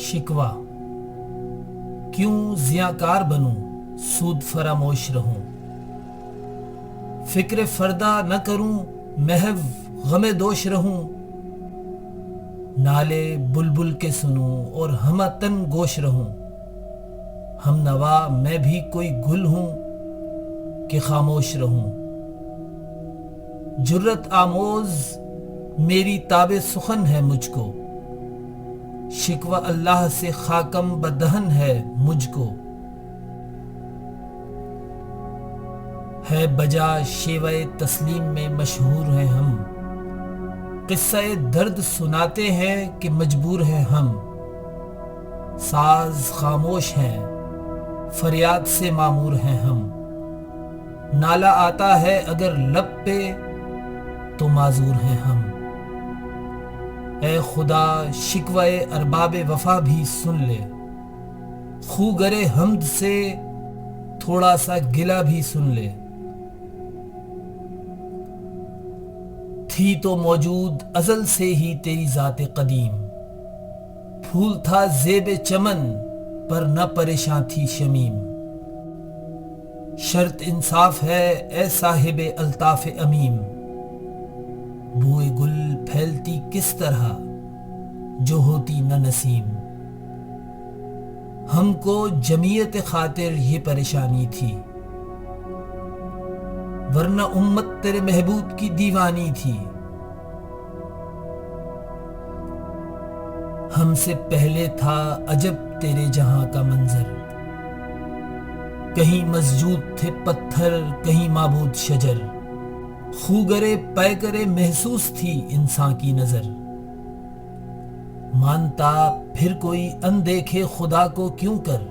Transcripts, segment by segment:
شکوہ کیوں زیاکار بنوں سود فراموش رہوں، فکر فردہ نہ کروں محو غم دوش رہوں، نالے بلبل کے سنوں اور ہمہ تن گوش رہوں، ہم نوا میں بھی کوئی گل ہوں کہ خاموش رہوں، جرت آموز میری تاب سخن ہے مجھ کو، شکوہ اللہ سے خاکم بدہن ہے مجھ کو، ہے بجا شیوہ تسلیم میں مشہور ہیں ہم، قصہ درد سناتے ہیں کہ مجبور ہیں ہم، ساز خاموش ہیں فریاد سے معمور ہیں ہم، نالا آتا ہے اگر لب پہ تو معذور ہیں ہم، اے خدا شکوہ ارباب وفا بھی سن لے، خو گرے حمد سے تھوڑا سا گلہ بھی سن لے، تھی تو موجود ازل سے ہی تیری ذات قدیم، پھول تھا زیب چمن پر نہ پریشاں تھی شمیم، شرط انصاف ہے اے صاحب الطاف امیم، بوئے گل پھیلتی کس طرح جو ہوتی نہ نسیم، ہم کو جمعیت خاطر یہ پریشانی تھی، ورنہ امت تیرے محبوب کی دیوانی تھی، ہم سے پہلے تھا عجب تیرے جہاں کا منظر، کہیں مسجود تھے پتھر کہیں معبود شجر، خوگرے پیکرے محسوس تھی انسان کی نظر، مانتا پھر کوئی اندیکھے خدا کو کیوں کر،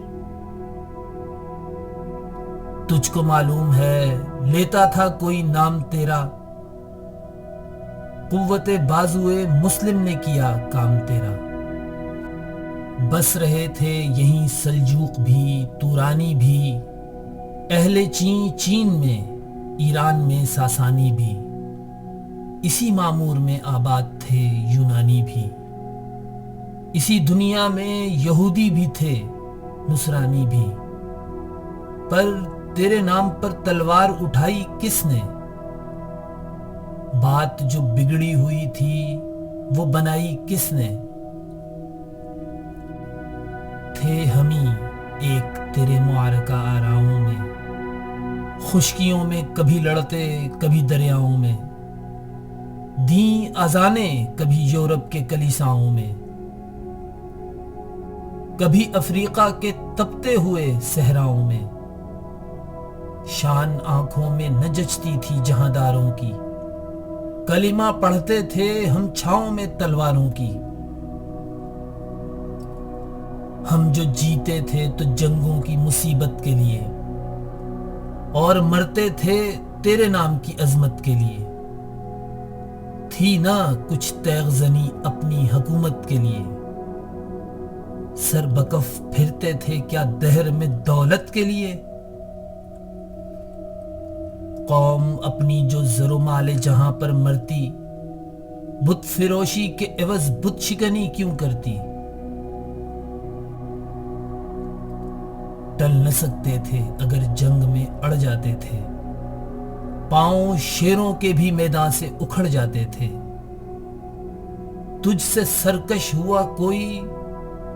تجھ کو معلوم ہے لیتا تھا کوئی نام تیرا، قوت بازوئے مسلم نے کیا کام تیرا، بس رہے تھے یہیں سلجوق بھی تورانی بھی، اہل چین میں ایران میں ساسانی بھی، اسی معمور میں آباد تھے یونانی بھی، اسی دنیا میں یہودی بھی تھے نصرانی بھی، پر تیرے نام پر تلوار اٹھائی کس نے، بات جو بگڑی ہوئی تھی وہ بنائی کس نے، تھے ہمیں ایک تیرے معرکہ آراؤں میں، خشکیوں میں کبھی لڑتے کبھی دریاؤں میں، دیں اذانیں کبھی یورپ کے کلیساؤں میں، کبھی افریقہ کے تپتے ہوئے صحراؤں میں، شان آنکھوں میں نہ جچتی تھی جہانداروں کی، کلمہ پڑھتے تھے ہم چھاؤں میں تلواروں کی، ہم جو جیتے تھے تو جنگوں کی مصیبت کے لیے، اور مرتے تھے تیرے نام کی عظمت کے لیے، تھی نہ کچھ تیغ زنی اپنی حکومت کے لیے، سر بکف پھرتے تھے کیا دہر میں دولت کے لیے، قوم اپنی جو زر و مال جہاں پر مرتی، بت فروشی کے عوض بت شکنی کیوں کرتی، ٹل نہ سکتے تھے اگر جنگ میں اڑ جاتے تھے، پاؤں شیروں کے بھی میدان سے اکھڑ جاتے تھے، تجھ سے سرکش ہوا کوئی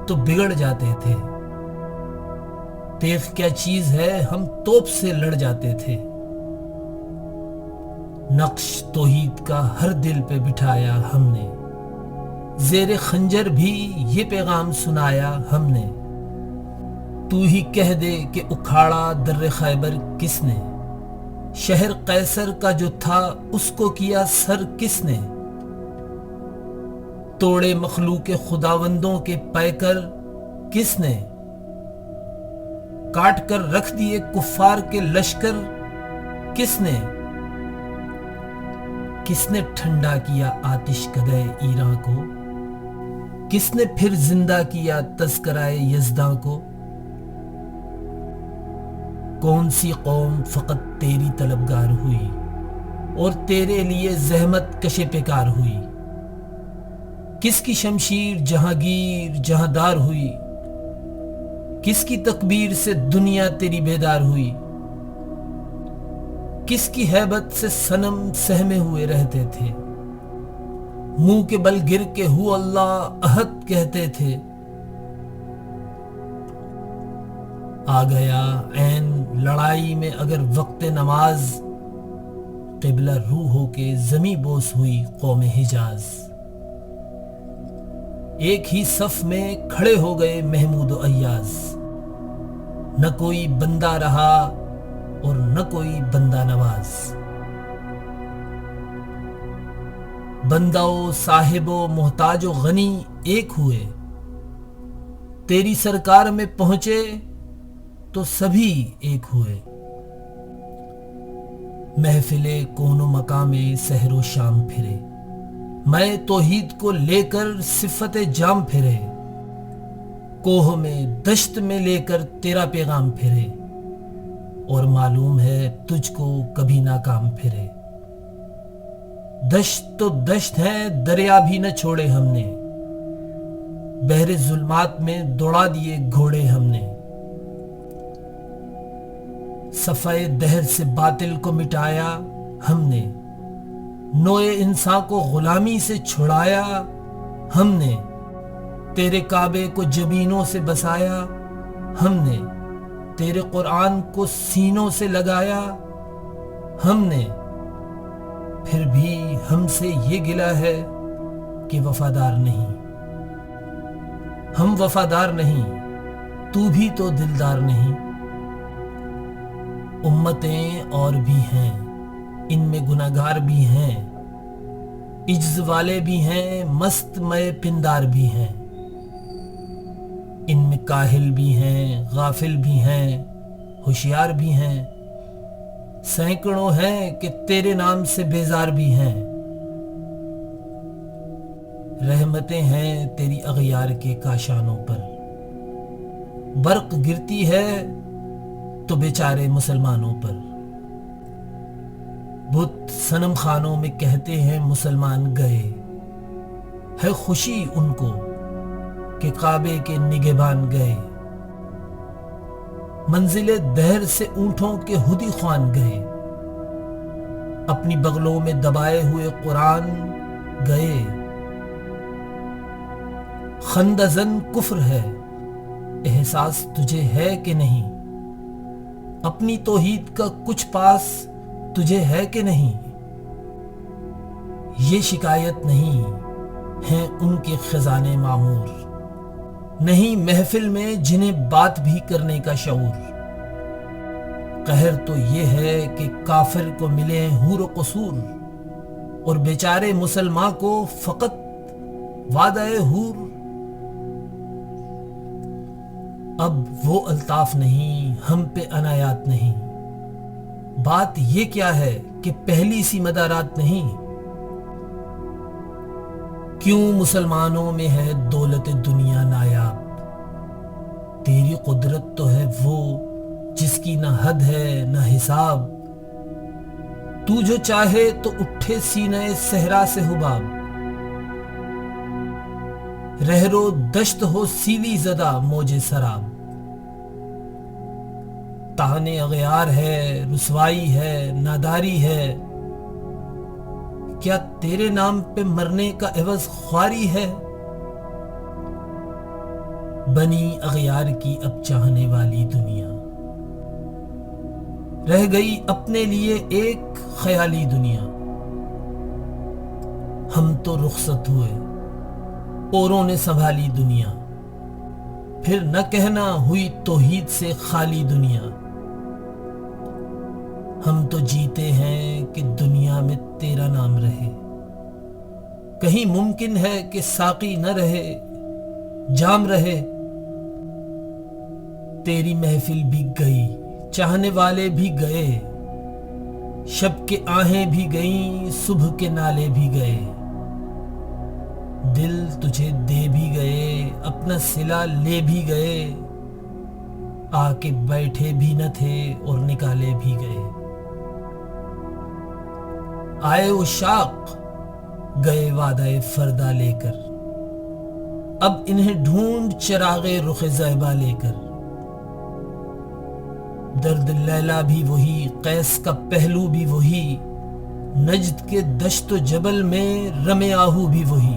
تو بگڑ جاتے تھے، تیغ کیا چیز ہے ہم توپ سے لڑ جاتے تھے، نقش توحید کا ہر دل پہ بٹھایا ہم نے، زیر خنجر بھی یہ پیغام سنایا ہم نے، تو ہی کہہ دے کہ اکھاڑا در خیبر کس نے، شہر قیصر کا جو تھا اس کو کیا سر کس نے، توڑے مخلوق خداوندوں کے پیکر کس نے، کاٹ کر رکھ دیے کفار کے لشکر کس نے، کس نے ٹھنڈا کیا آتش کدے ایراں کو، کس نے پھر زندہ کیا تذکرہ یزداں کو، کون سی قوم فقط تیری طلبگار ہوئی اور تیرے لیے زحمت کش پیکار ہوئی، کس کی شمشیر جہانگیر جہاندار ہوئی، کس کی تکبیر سے دنیا تیری بیدار ہوئی، کس کی ہیبت سے صنم سہمے ہوئے رہتے تھے، منہ کے بل گر کے ہو اللہ احد کہتے تھے۔ آ گیا عین لڑائی میں اگر وقت نماز، قبلہ روح ہو کے زمیں بوس ہوئی قوم حجاز۔ ایک ہی صف میں کھڑے ہو گئے محمود و ایاز، نہ کوئی بندہ رہا اور نہ کوئی بندہ نواز۔ بندہ و صاحب و محتاج و غنی ایک ہوئے، تیری سرکار میں پہنچے تو سبھی ایک ہوئے۔ محفل کون و مقام میں سحر و شام پھرے، میں توحید کو لے کر صفت جام پھرے، کوہ میں دشت میں لے کر تیرا پیغام پھرے، اور معلوم ہے تجھ کو کبھی ناکام پھرے۔ دشت تو دشت ہے دریا بھی نہ چھوڑے ہم نے، بحر ظلمات میں دوڑا دیے گھوڑے ہم نے۔ صفحہ دہر سے باطل کو مٹایا ہم نے، نوع انسان کو غلامی سے چھڑایا ہم نے۔ تیرے کعبے کو جبینوں سے بسایا ہم نے، تیرے قرآن کو سینوں سے لگایا ہم نے۔ پھر بھی ہم سے یہ گلہ ہے کہ وفادار نہیں، ہم وفادار نہیں، تو بھی تو دلدار نہیں۔ امتیں اور بھی ہیں، ان میں گناہگار بھی ہیں، عجز والے بھی ہیں، مست مئے پندار بھی ہیں۔ ان میں کاہل بھی ہیں، غافل بھی ہیں، ہوشیار بھی ہیں، سینکڑوں ہیں کہ تیرے نام سے بیزار بھی ہیں۔ رحمتیں ہیں تیری اغیار کے کاشانوں پر، برق گرتی ہے تو بیچارے مسلمانوں پر۔ بت صنم خانوں میں کہتے ہیں مسلمان گئے، ہے خوشی ان کو کہ کعبے کے نگہبان گئے۔ منزل دہر سے اونٹوں کے ہدی خوان گئے، اپنی بغلوں میں دبائے ہوئے قرآن گئے۔ خندہ زن کفر ہے، احساس تجھے ہے کہ نہیں؟ اپنی توحید کا کچھ پاس تجھے ہے کہ نہیں؟ یہ شکایت نہیں ہیں ان کے خزانے معمور، نہیں محفل میں جنہیں بات بھی کرنے کا شعور۔ قہر تو یہ ہے کہ کافر کو ملے حور و قصور، اور بیچارے مسلمان کو فقط وعدہ حور۔ اب وہ الطاف نہیں، ہم پہ عنایات نہیں، بات یہ کیا ہے کہ پہلی سی مدارات نہیں۔ کیوں مسلمانوں میں ہے دولت دنیا نایاب، تیری قدرت تو ہے وہ جس کی نہ حد ہے نہ حساب۔ تو جو چاہے تو اٹھے سینے صحرا سے حباب، رہرو دشت ہو سیلی زدہ موج سراب۔ طعن اغیار ہے، رسوائی ہے، ناداری ہے، کیا تیرے نام پہ مرنے کا عوض خواری ہے؟ بنی اغیار کی اب چاہنے والی دنیا، رہ گئی اپنے لیے ایک خیالی دنیا۔ ہم تو رخصت ہوئے، اوروں نے سنبھالی دنیا، پھر نہ کہنا ہوئی توحید سے خالی دنیا۔ ہم تو جیتے ہیں کہ دنیا میں تیرا نام رہے، کہیں ممکن ہے کہ ساقی نہ رہے جام رہے۔ تیری محفل بھی گئی، چاہنے والے بھی گئے، شب کے آہیں بھی گئیں، صبح کے نالے بھی گئے۔ دل تجھے دے بھی گئے، اپنا صلہ لے بھی گئے، آ کے بیٹھے بھی نہ تھے اور نکالے بھی گئے۔ آئے عشاق گئے وعدہ فردہ لے کر، اب انہیں ڈھونڈ چراغ رخ زیبا لے کر۔ درد لیلا بھی وہی، قیس کا پہلو بھی وہی، نجد کے دشت و جبل میں رم آہو بھی وہی،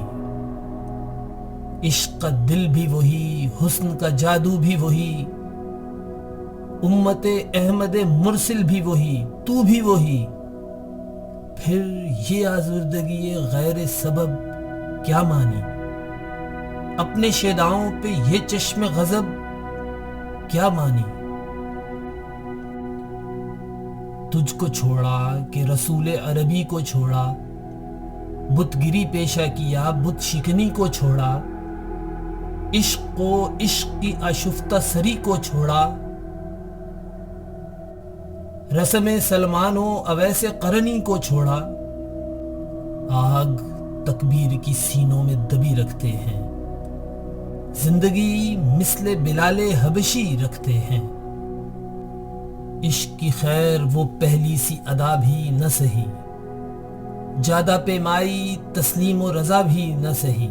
عشق کا دل بھی وہی، حسن کا جادو بھی وہی، امت احمد مرسل بھی وہی، تو بھی وہی۔ پھر یہ آزردگی غیر سبب کیا مانی؟ اپنے شیداؤں پہ یہ چشم غضب کیا مانی؟ تجھ کو چھوڑا کہ رسول عربی کو چھوڑا، بت گری پیشہ کیا، بت شکنی کو چھوڑا، عشق کو، عشق کی آشفتہ سری کو چھوڑا، رسم سلمان و اویس قرنی کو چھوڑا، آگ تکبیر کی سینوں میں دبی رکھتے ہیں، زندگی مثل بلال حبشی رکھتے ہیں، عشق کی خیر وہ پہلی سی ادا بھی نہ سہی، جادہ پیمائی تسلیم و رضا بھی نہ سہی،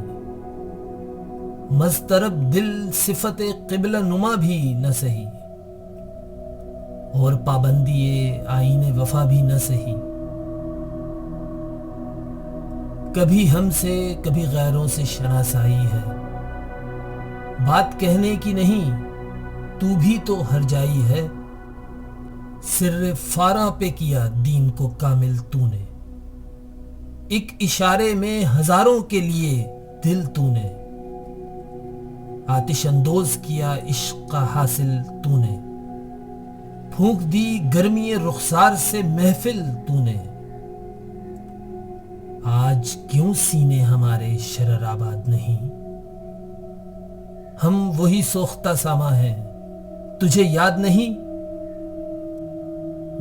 مضطرب دل صفت قبلہ نما بھی نہ سہی، اور پابندی آئین وفا بھی نہ سہی، کبھی ہم سے کبھی غیروں سے شناسائی ہے، بات کہنے کی نہیں تو بھی تو ہر جائی ہے، سر فاراں پہ کیا دین کو کامل تو نے، ایک اشارے میں ہزاروں کے لیے دل تو نے، آتش اندوز کیا عشق کا حاصل تو نے، پھونک دی گرمی رخسار سے محفل تو نے، آج کیوں سینے ہمارے شرر آباد نہیں؟ ہم وہی سوختہ ساما ہیں، تجھے یاد نہیں؟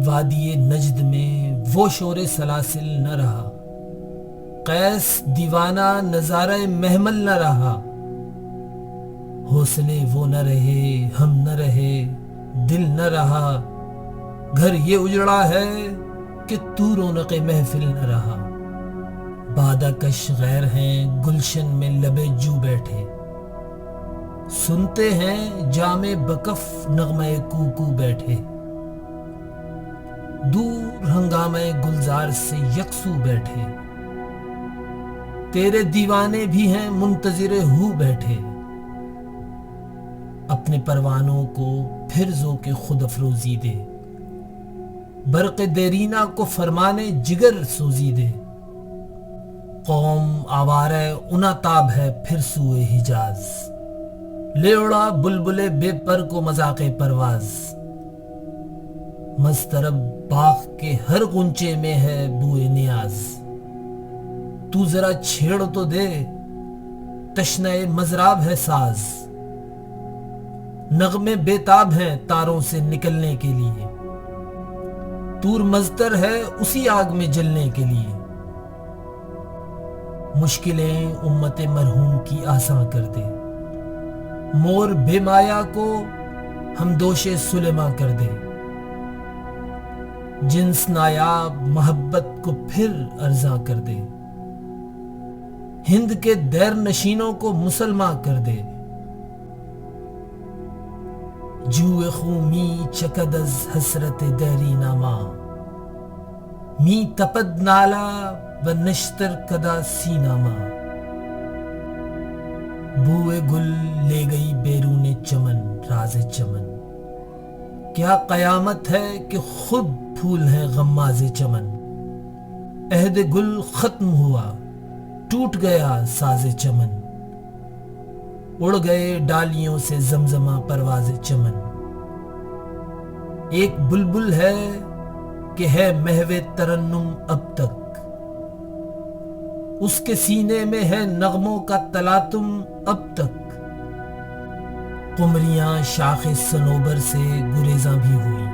وادی نجد میں وہ شور سلاسل نہ رہا، قیس دیوانہ نظارہ محمل نہ رہا، حوصلے وہ نہ رہے، ہم نہ رہے، دل نہ رہا، گھر یہ اجڑا ہے کہ تو رونق محفل نہ رہا، بادہ کش غیر ہیں گلشن میں لبے جو بیٹھے، سنتے ہیں جام بکف نغمہ کوکو بیٹھے، دور ہنگامہ گلزار سے یکسو بیٹھے، تیرے دیوانے بھی ہیں منتظر ہو بیٹھے، اپنے پروانوں کو پھر ذوق خود افروزی دے، برق دیرینہ کو فرمانے جگر سوزی دے، قوم آوارہ اناتاب ہے پھر سوئے حجاز، لے اڑا بلبل بے پر کو مذاق پرواز، مضطرب باغ کے ہر غنچے میں ہے بوئے نیاز، تو ذرا چھیڑ تو دے تشنہ مضراب ہے ساز، نغمے بےتاب ہیں تاروں سے نکلنے کے لیے، تور مزتر ہے اسی آگ میں جلنے کے لیے، مشکلیں امت مرحوم کی آساں کر دے، مور بے مایا کو ہم دوش سلیما کر دے، جنس نایاب محبت کو پھر ارزاں کر دے، ہند کے دیر نشینوں کو مسلمان کر دے، جو خو می چکد از حسرت دیری ناما، می تپد نالا و نشتر کدا سیناما، بوئے گل لے گئی بیرون چمن راز چمن، کیا قیامت ہے کہ خود پھول ہیں غماز چمن، عہد گل ختم ہوا ٹوٹ گیا ساز چمن، اڑ گئے ڈالیوں سے زمزمہ پرواز چمن، ایک بلبل ہے کہ ہے محو ترنم اب تک، اس کے سینے میں ہے نغموں کا تلاطم اب تک، قمریاں شاخ صنوبر سے گریزاں بھی ہوئی،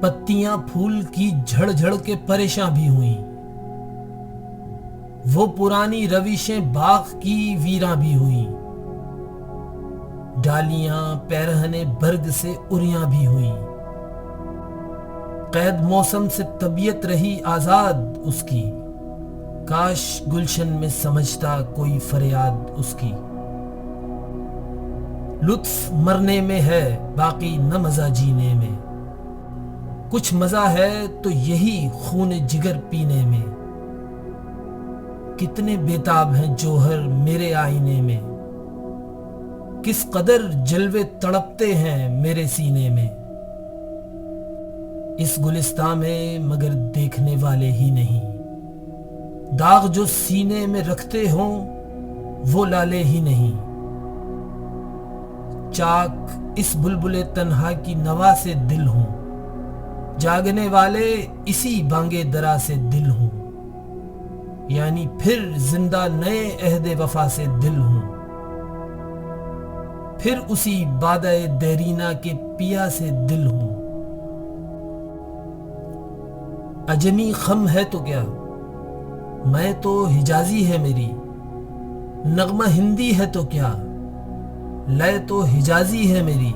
پتیاں پھول کی جھڑ جھڑ کے پریشاں بھی ہوئیں، وہ پرانی روشیں باغ کی ویراں بھی ہوئیں، ڈالیاں پیرہن برگ سے اریاں بھی ہوئیں، قید موسم سے طبیعت رہی آزاد اس کی، کاش گلشن میں سمجھتا کوئی فریاد اس کی۔ لطف مرنے میں ہے باقی نہ مزہ جینے میں، کچھ مزہ ہے تو یہی خون جگر پینے میں۔ کتنے بیتاب ہیں جوہر میرے آئینے میں، کس قدر جلوے تڑپتے ہیں میرے سینے میں۔ اس گلستاں میں مگر دیکھنے والے ہی نہیں، داغ جو سینے میں رکھتے ہوں وہ لالے ہی نہیں۔ چاک اس بلبل تنہا کی نوا سے دل ہوں، جاگنے والے اسی بانگے درا سے دل ہوں، یعنی پھر زندہ نئے عہد وفا سے دل ہوں، پھر اسی بادہ دیرینہ کے پیا سے دل ہوں۔ عجمی خم ہے تو کیا، میں تو حجازی ہے میری، نغمہ ہندی ہے تو کیا، لے تو حجازی ہے میری۔